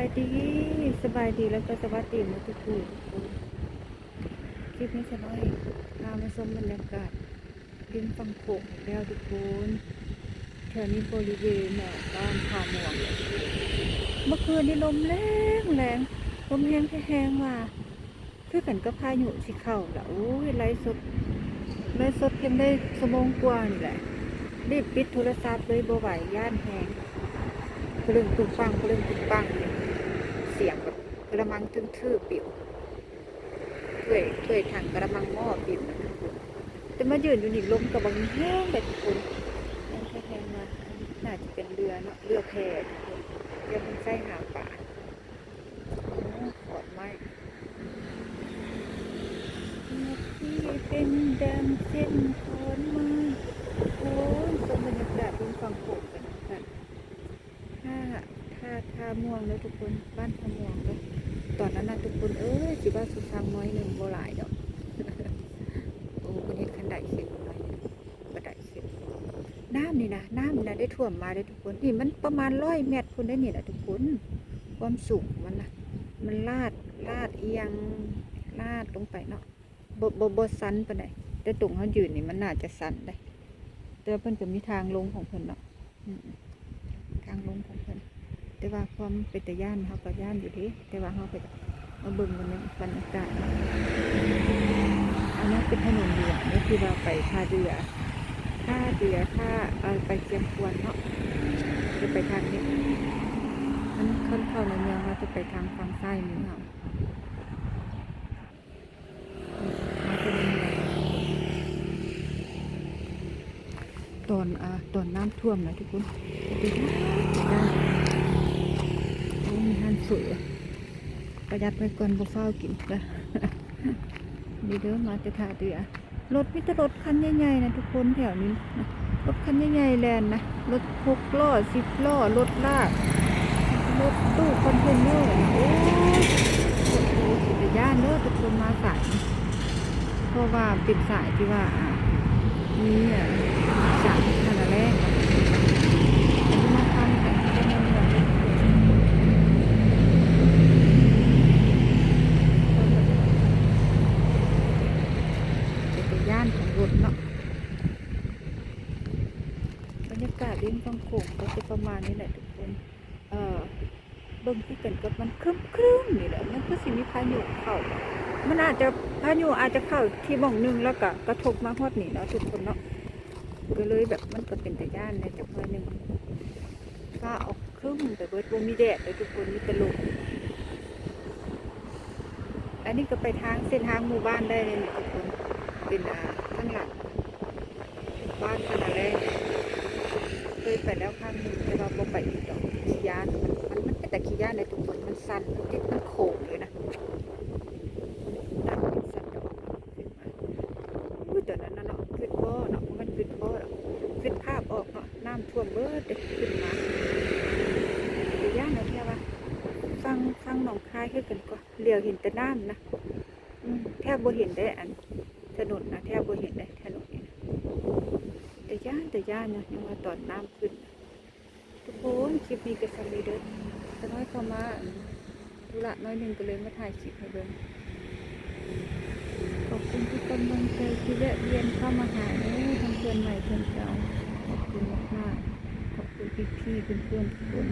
ายดีสบายดีแล้วก็สวัสดีหมดทุกคนคลิปนี้จะน้อยพามาชมบรรยากาศริมฝั่งโขงแล้วทุกคนแถวนี้บริเวณบ้านผาหมวงเมื่อคืนนี้ลมแรงแรงลมแห้งแห้งว่าคือกันก็พายุสิเข้าละโอ้ยไลฟ์สดยังได้ชั่วโมงกว่านี่แหละรีบปิดโทรศัพท์เลยบ่ไหวย่านแห้งปลึงตุ้งปังปลึงตุ้งปังเสียงแบบกระมังทื่อๆปิวถ้วยถังกระมังหม้อปิวนะทุกคนแต่มายืนอยู่นี่ลมกับบางแห้งแบบทุกคนแห้งมาน่าจะเป็นเรือเนาะเรือแพทุกคนเรือมันใส่หาป่าขอดไม้ที่เป็นดังเส้นขอนไม้โอ้ยชมบรรยากาศบนฝั่งโขงกันนะท่าม่วงเลยทุกคนบ้านท่าม่วงเลยตอนนั้นนะทุกคนสิว่าสุดทางน้อยหนึ่งโบราณดอกโอ้คนเห็นขันไดเข็มน้อยกระไดเข็มน้ำนี่นะได้ท่วมมาได้ทุกคนนี่มันประมาณ100 เมตรคนได้เนี่ยนะทุกคนความสูงมันนะมันลาดเอียงลาดลงไปเนาะบสันไปไหนแต่ตรงเขายืนนี่มันน่าจะสันได้แต่เพิ่นก็มีทางลงของเพิ่นเนาะทางลงของเพิ่นแต่ว่าความเป็นตะย่านเขาก็ย่านอยู่ดีแต่ว่าเขาไปมาเบิ่งบรรยากาศอันนี้เป็นถนนหลวงนี่คือเราไปท่าเรือไปเชียงควนเนาะจะไปทางนี้มันเข้าในเมืองเราจะไปทางฝั่งซ้ายมือเรามาเป็นเมืองตอนน้ำท่วมนะทุกคนดูได้มีหันสวยประหยัดไปก่อนบ่เฝ้ากินนะดีเด้อมาจะท่าเรือรถมิตรรถคันใหญ่ๆนะทุกคนแถวนี้นะรถคันใหญ่ๆแลนนะรถ6 ล้อ10 ล้อรถลากรถตู้คอนเทนเนอร์โอ้โหสิจะย่านเด้อทุกคนมาสายเพราะว่าเป็นสายที่ว่ามีจากทางแรกมาทำแต่เป็นเงินเป็นย่านของรถเนาะบรรยากาศริมฝั่งโขงก็จะประมาณนี้แหละทุกคนเบิ่งที่กันกับมันครึ้มนี่แหละมันก็สิมีพายุเข้ามันอาจจะพายุอาจจะเข้าที่หม่องนึงแล้วก็กระทบมาฮอดนี่เนาะทุกคนเนาะก็เลยแบบมันก็เป็นแต่ย่านในจังหวะนึงฟ้าออกครึ้มแต่เบิดบ่มีแดดเลยทุกคนมีแต่ลมอันนี้ก็ไปทางเส้นทางหมู่บ้านได้เลยนี่ทุกคนเป็นข้างหลังบ้านขนาดแรกเคยไปแล้วข้างหนึ่งแต่ว่าบ่ไปอีกดอกขี้ยานมันเป็นแต่ขี้ยานในทุกคนมันสั่นมันติดมันโค้งเลยนะน้ำเป็นสั่นดอกขึ้นมาตอนนั้นเนาะขึ้นบ่เนาะมันขึ้นบ่ขึ้นภาพออกเนาะน้ำท่วมเบิดขึ้นมาขี้ยานเอาแค่ว่าฟังหนองคายขึ้นกันก็เหลียวเห็นแต่น้ำนะแทบบ่เห็นได้อันถนนนะแทบบ่เห็นได้ถนนนี่นะแต่ย่านนะยังว่าตอนน้ำขึ้นทุกคนคลิปนี้ก็สั่นเลยเด้อแต่น้อยเข้ามาธุระน้อยหนึ่งก็เลยมาถ่ายคลิปให้เบิ่งขอบคุณทุกกำลังใจที่แวะเวียนเข้ามาหาทั้งเพื่อนใหม่เพื่อนเก่าขอบคุณมากๆขอบคุณพี่ๆเพื่อนๆทุกคน